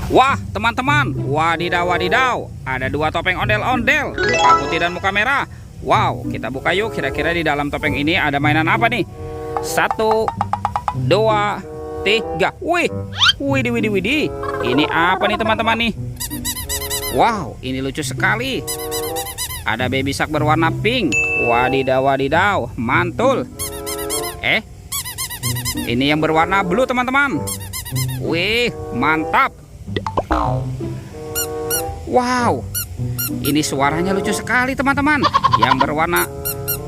Wah, teman-teman, wadidaw wadidaw, ada dua topeng ondel-ondel, muka putih dan muka merah. Wow, kita buka yuk, kira-kira di dalam topeng ini ada mainan apa nih? 1, 2, 3. Wih, widih widih widih. Ini apa nih teman-teman nih? Wow, ini lucu sekali. Ada baby shark berwarna pink. Wadidaw wadidaw, mantul. Ini yang berwarna blue teman-teman. Wih, mantap. Wow, ini suaranya lucu sekali teman-teman. Yang berwarna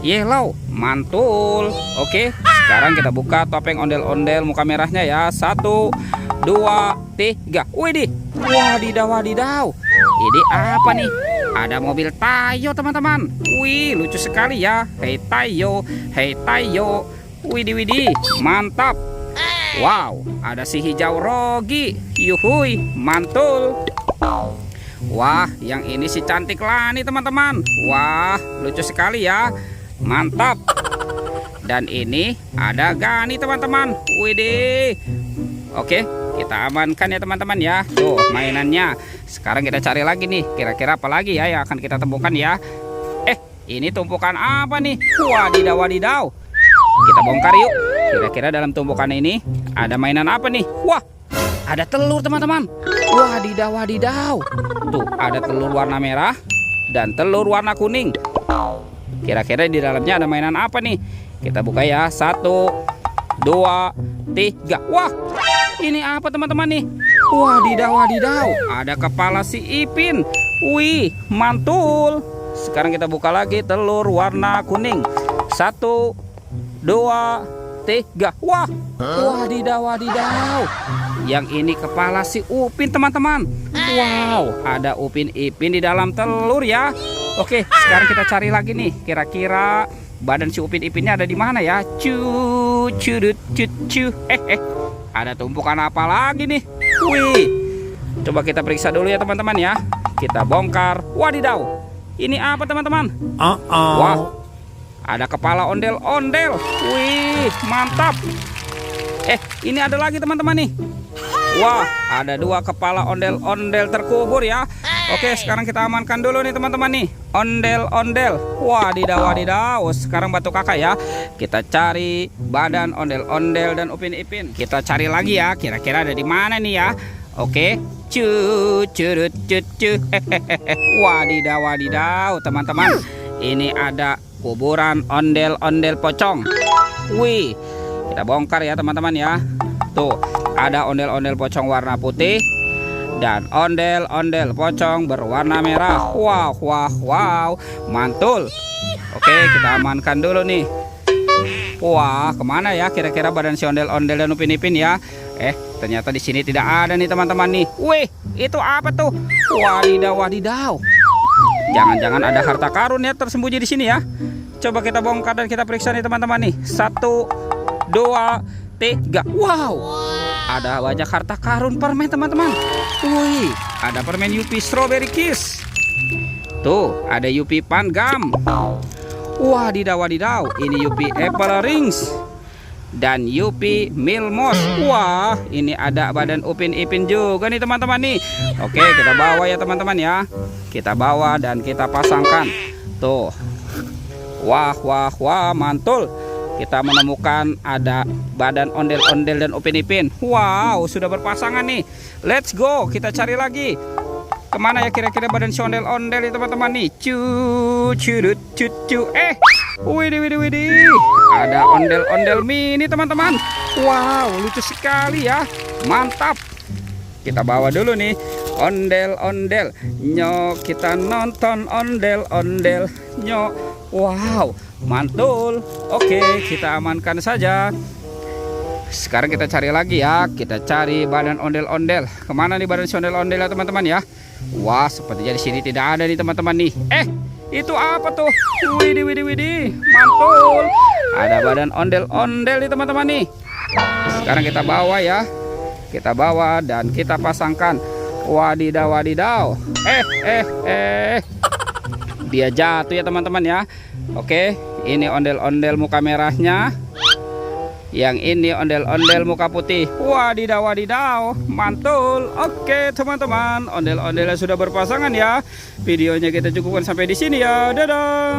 yellow, mantul. Oke, sekarang kita buka topeng ondel-ondel muka merahnya ya. 1, 2, 3. Widih, wadidaw wadidaw. Ini apa nih? Ada mobil Tayo teman-teman. Wih, lucu sekali ya. Hei Tayo, hei Tayo. Widih widih, mantap. Wow, ada si hijau Rogi. Yuhui, mantul. Wah, yang ini si cantik Lani teman-teman. Wah, lucu sekali ya. Mantap. Dan ini ada Gani teman-teman. Widih. Oke, kita amankan ya teman-teman ya. Tuh mainannya. Sekarang kita cari lagi nih. Kira-kira apa lagi ya yang akan kita temukan ya. Ini tumpukan apa nih? Wadidaw wadidaw. Kita bongkar yuk. Kira-kira dalam tumpukan ini ada mainan apa nih? Wah, ada telur teman-teman. Wadidaw wadidaw. Tuh, ada telur warna merah dan telur warna kuning. Kira-kira di dalamnya ada mainan apa nih? Kita buka ya. 1, 2, 3. Wah, ini apa teman-teman nih? Wadidaw wadidaw. Ada kepala si Ipin. Wih, mantul. Sekarang kita buka lagi telur warna kuning. 1, 2, 3. Wah, wadidaw wadidaw. Yang ini kepala si Upin teman-teman. Wow, ada Upin Ipin di dalam telur ya. Oke, sekarang kita cari lagi nih. Kira-kira badan si Upin Ipinnya ada di mana ya? Ada tumpukan apa lagi nih? Wih, coba kita periksa dulu ya teman-teman ya. Kita bongkar. Wadidaw, ini apa teman-teman? Wah, ada kepala ondel-ondel. Wih, mantap. Ini ada lagi teman-teman nih. Wah, ada dua kepala ondel-ondel terkubur ya. Oke, sekarang kita amankan dulu nih teman-teman nih. Ondel-ondel. Wadidaw wadidaw. Sekarang bantu kakak ya. Kita cari badan ondel-ondel dan Upin Ipin. Kita cari lagi ya. Kira-kira ada di mana nih ya? Oke. Wadidaw wadidaw teman-teman. Ini ada kuburan ondel-ondel pocong. Wih, kita bongkar ya teman-teman ya. Tuh, ada ondel-ondel pocong warna putih dan ondel-ondel pocong berwarna merah. Wow, wow, wow, mantul. Oke, kita amankan dulu nih. Wah, kemana ya kira-kira badan si ondel-ondel dan Upin Ipin ya? Ternyata di sini tidak ada nih teman-teman nih. Wih, itu apa tuh? Wadidaw wadidaw. Jangan-jangan ada harta karun ya tersembunyi di sini ya. Coba kita bongkar dan kita periksa nih teman-teman nih. 1, 2, 3. Wow, ada banyak harta karun permen teman-teman. Wih, ada permen Yupi Strawberry Kiss. Tuh, ada Yupi Pan Gum. Wadidaw wadidaw. Ini Yupi Apple Rings dan Yupi Milmos. Wah, ini ada badan Upin Ipin juga nih teman-teman nih. Oke, kita bawa ya teman-teman ya. Kita bawa dan kita pasangkan. Tuh. Wah, wah, wah, mantul. Kita menemukan ada badan ondel-ondel dan Upin Ipin. Wow, sudah berpasangan nih. Let's go, kita cari lagi. Kemana ya kira-kira badan si ondel-ondel nih teman-teman nih? Widih, widih, widih. Ada ondel-ondel mini teman-teman. Wow, lucu sekali ya. Mantap. Kita bawa dulu nih. Ondel-ondel. Nyok, kita nonton ondel-ondel. Nyok. Wow, mantul. Oke, kita amankan saja. Sekarang kita cari lagi ya. Kita cari badan ondel-ondel. Kemana nih badan si ondel-ondel ya teman-teman ya? Wah, sepertinya di sini tidak ada nih teman-teman nih. Itu apa tuh? Widih, widih, widih. Mantul. Ada badan ondel-ondel nih teman-teman nih. Sekarang kita bawa ya. Kita bawa dan kita pasangkan. Wadidaw wadidaw. Dia jatuh ya teman-teman ya. Oke, ini ondel-ondel muka merahnya. Yang ini ondel-ondel muka putih. Wadidaw, wadidaw, mantul. Oke teman-teman, ondel-ondelnya sudah berpasangan ya. Videonya kita cukupkan sampai di sini ya. Dadah.